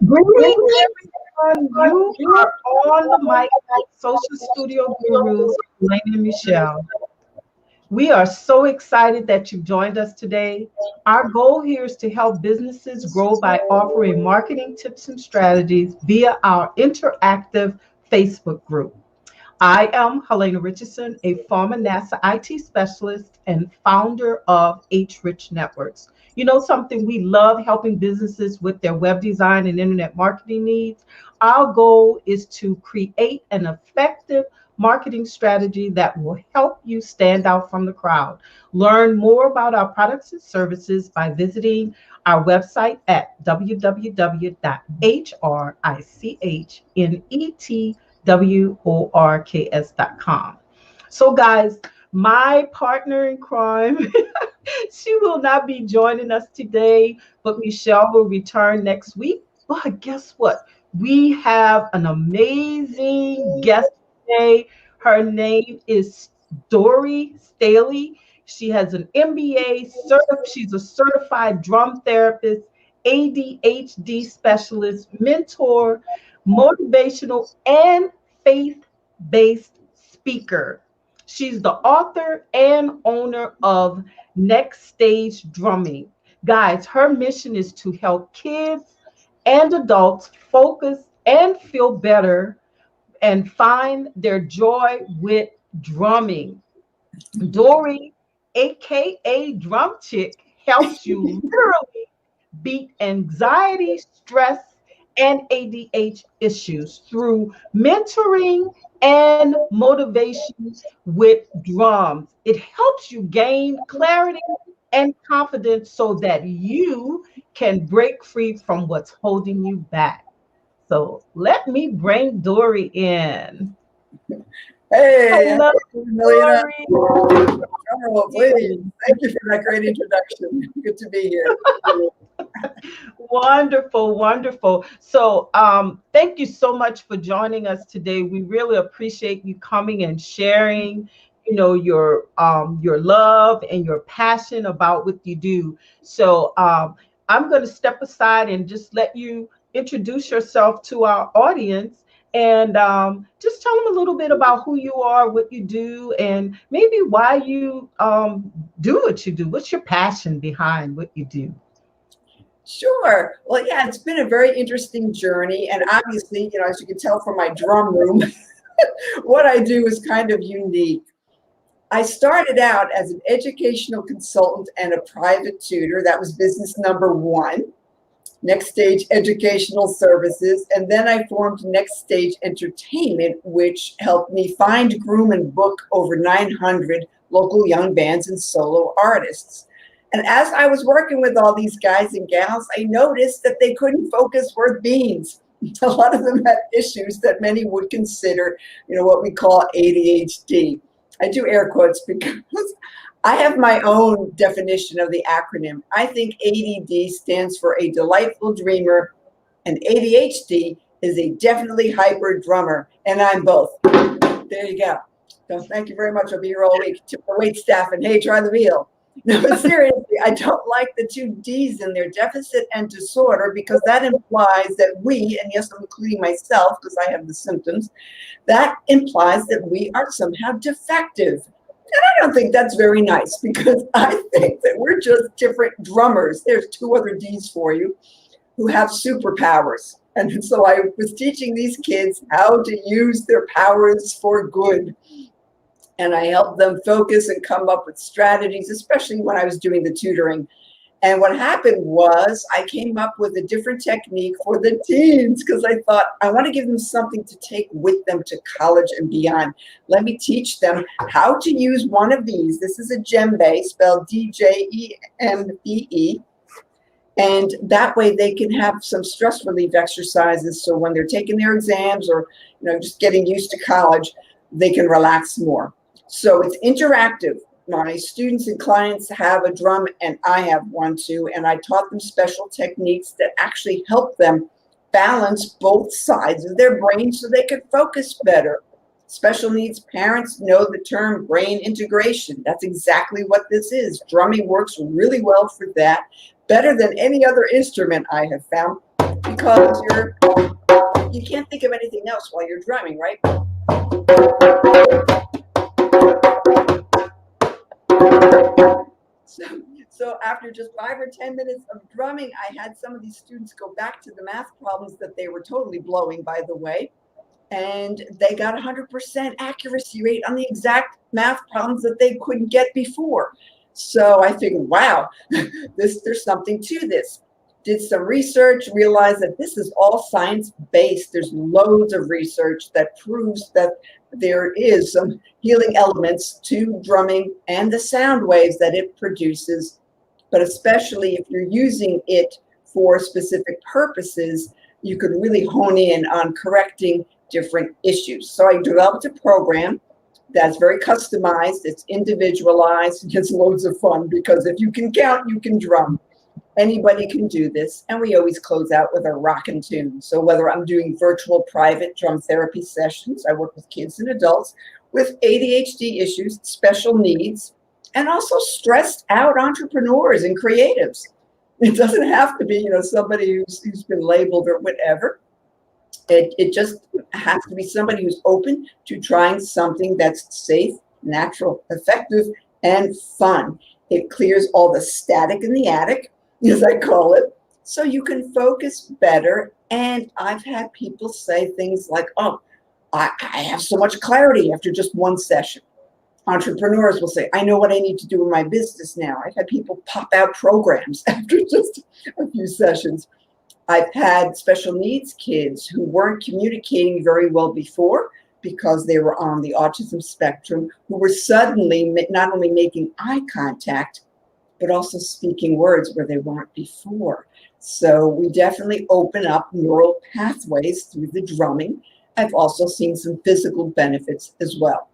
Greetings, everyone. You are on the mic with Social Studio Gurus, Helena and Michelle. We are so excited that you've joined us today. Our goal here is to help businesses grow by offering marketing tips and strategies via our interactive Facebook group. I am Helena Richardson, a former NASA IT specialist and founder of HRichnetworks. You know something, we love helping businesses with their web design and internet marketing needs. Our goal is to create an effective marketing strategy that will help you stand out from the crowd. Learn more about our products and services by visiting our website at www.HRichnetworks.com. So, guys, my partner in crime, she will not be joining us today, but Michelle will return next week. But guess what? We have an amazing guest today. Her name is Dori Staehle. She has an MBA, she's a certified drum therapist, ADHD specialist, mentor, motivational, and faith-based speaker. She's the author and owner of Next Stage Drumming. Guys, her mission is to help kids and adults focus and feel better and find their joy with drumming. Dori, aka Drum Chick, helps you literally beat anxiety, stress, and ADHD issues through mentoring and motivation with drums. It helps you gain clarity and confidence so that you can break free from what's holding you back. So let me bring Dori in. Hey, Hello, Helena. Dori. Oh, please. Thank you for that great introduction. Good to be here. Wonderful, wonderful. So, thank you so much for joining us today. We really appreciate you coming and sharing, your love and your passion about what you do. So, I'm going to step aside and just let you introduce yourself to our audience and just tell them a little bit about who you are, what you do, and maybe why you do what you do. What's your passion behind what you do? Sure. Well, yeah, it's been a very interesting journey. And obviously, as you can tell from my drum room, what I do is kind of unique. I started out as an educational consultant and a private tutor. That was business number one. Next Stage Educational Services, and then I formed Next Stage Entertainment, which helped me find, groom, and book over 900 local young bands and solo artists. And as I was working with all these guys and gals, I noticed that they couldn't focus worth beans. A lot of them had issues that many would consider, what we call ADHD. I do air quotes because I have my own definition of the acronym. I think ADD stands for a delightful dreamer, and ADHD is a definitely hyper drummer, and I'm both. There you go. So thank you very much. I'll be here all week. To the wait staff and hey, try the wheel. No, but seriously, I don't like the two D's in there, deficit and disorder, because that implies that we, and yes, I'm including myself because I have the symptoms, that implies that we are somehow defective. And I don't think that's very nice because I think that we're just different drummers. There's two other D's for you who have superpowers. And so I was teaching these kids how to use their powers for good. And I helped them focus and come up with strategies, especially when I was doing the tutoring. And what happened was I came up with a different technique for the teens because I thought I want to give them something to take with them to college and beyond. Let me teach them how to use one of these. This is a djembe, spelled D-J-E-M-B-E. And that way they can have some stress relief exercises. So when they're taking their exams or just getting used to college, they can relax more. So it's interactive. My students and clients have a drum and I have one too. And I taught them special techniques that actually help them balance both sides of their brain so they can focus better. Special needs parents know the term brain integration. That's exactly what this is. Drumming works really well for that, better than any other instrument I have found, because you can't think of anything else while you're drumming, right? So after just 5 or 10 minutes of drumming, I had some of these students go back to the math problems that they were totally blowing, by the way, and they got 100% accuracy rate on the exact math problems that they couldn't get before. So I figured, wow, there's something to this. Did some research, realized that this is all science-based. There's loads of research that proves that there is some healing elements to drumming and the sound waves that it produces, but especially if you're using it for specific purposes, you could really hone in on correcting different issues. So I developed a program that's very customized, it's individualized, it's loads of fun because if you can count, you can drum. Anybody can do this, and we always close out with a rockin' tune. So whether I'm doing virtual private drum therapy sessions, I work with kids and adults with ADHD issues, special needs, and also stressed out entrepreneurs and creatives. It doesn't have to be, somebody who's been labeled or whatever. It just has to be somebody who's open to trying something that's safe, natural, effective, and fun. It clears all the static in the attic, as I call it, so you can focus better. And I've had people say things like, oh, I have so much clarity after just one session. Entrepreneurs will say, I know what I need to do in my business now. I've had people pop out programs after just a few sessions. I've had special needs kids who weren't communicating very well before because they were on the autism spectrum, who were suddenly not only making eye contact, but also speaking words where they weren't before. So we definitely open up neural pathways through the drumming. I've also seen some physical benefits as well.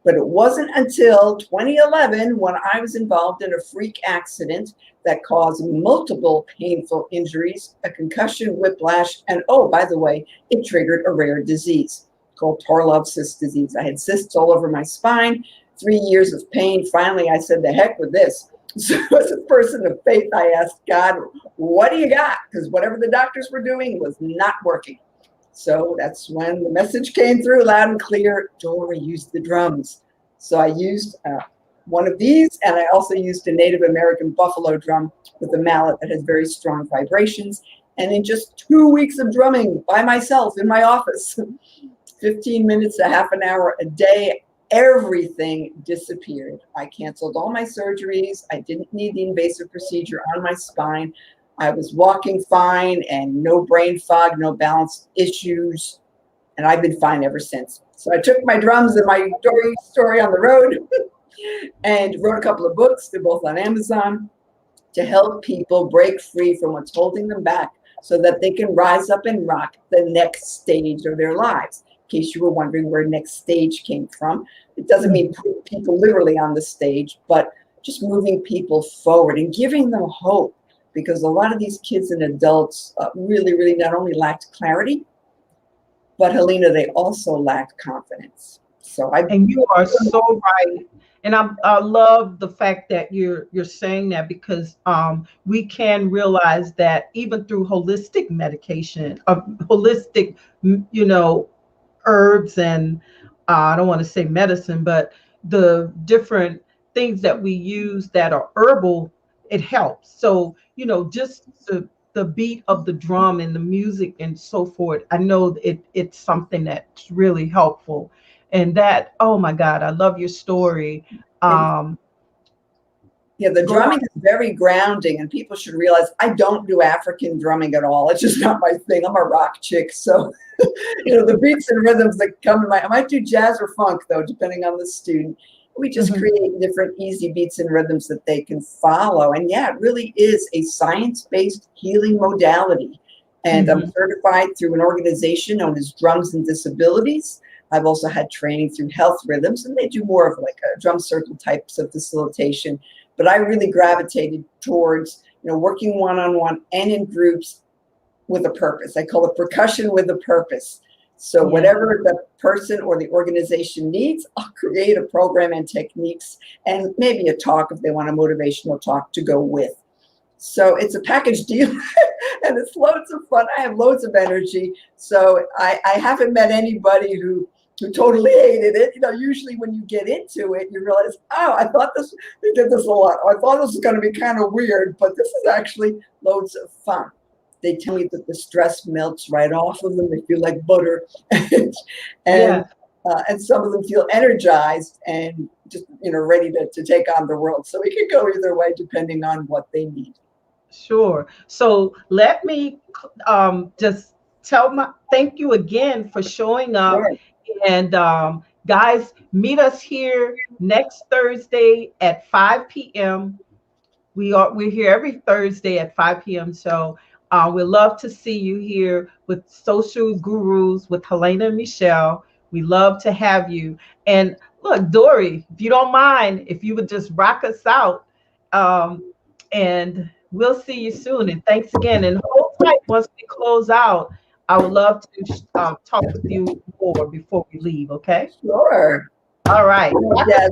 But it wasn't until 2011 when I was involved in a freak accident that caused multiple painful injuries, a concussion, whiplash, and oh, by the way, it triggered a rare disease called Tarlov cyst disease. I had cysts all over my spine, 3 years of pain. Finally, I said, the heck with this. So as a person of faith, I asked God, what do you got? Because whatever the doctors were doing was not working. So that's when the message came through loud and clear, Dori, use the drums. So I used one of these, and I also used a Native American buffalo drum with a mallet that has very strong vibrations. And in just 2 weeks of drumming by myself in my office, 15 minutes, a half an hour a day, everything disappeared. I canceled all my surgeries. I didn't need the invasive procedure on my spine. I was walking fine and no brain fog, no balance issues. And I've been fine ever since. So I took my drums and my Dori story on the road and wrote a couple of books. They're both on Amazon to help people break free from what's holding them back so that they can rise up and rock the next stage of their lives. In case you were wondering where next stage came from. It doesn't mean put people literally on the stage, but just moving people forward and giving them hope. Because a lot of these kids and adults really not only lacked clarity, but Helena, they also lacked confidence. And you are so right. And I love the fact that you're saying that because we can realize that even through holistic medication, holistic, herbs and I don't want to say medicine, but the different things that we use that are herbal, it helps. So, just the beat of the drum and the music and so forth, I know it's something that's really helpful. And that, oh my God, I love your story. Yeah, the drumming is very grounding, and people should realize I don't do African drumming at all. It's just not my thing. I'm a rock chick. So, the beats and rhythms that come in I might do jazz or funk, though, depending on the student. We just create different easy beats and rhythms that they can follow. And yeah, it really is a science-based healing modality. And I'm certified through an organization known as Drums and Disabilities. I've also had training through Health Rhythms, and they do more of like a drum circle types of facilitation. But I really gravitated towards, working one-on-one and in groups with a purpose. I call it percussion with a purpose. So whatever the person or the organization needs, I'll create a program and techniques and maybe a talk if they want a motivational talk to go with. So it's a package deal and it's loads of fun. I have loads of energy. So I haven't met anybody who totally hated it. You know, usually when you get into it, you realize, oh, I thought this, we did this a lot. I thought this was going to be kind of weird, but this is actually loads of fun. They tell me that the stress melts right off of them. They feel like butter. And some of them feel energized and just, you know, ready to take on the world. So it can go either way depending on what they need. Sure. So let me just thank you again for showing up. Sure. And guys, meet us here next Thursday at 5 p.m. We're here every Thursday at 5 p.m. So we'd love to see you here with Social Gurus with Helena and Michelle. We love to have you. And look, Dori, if you don't mind, if you would just rock us out, and we'll see you soon. And thanks again. And hold tight once we close out. I would love to talk with you more before we leave, okay? Sure. All right. Yeah,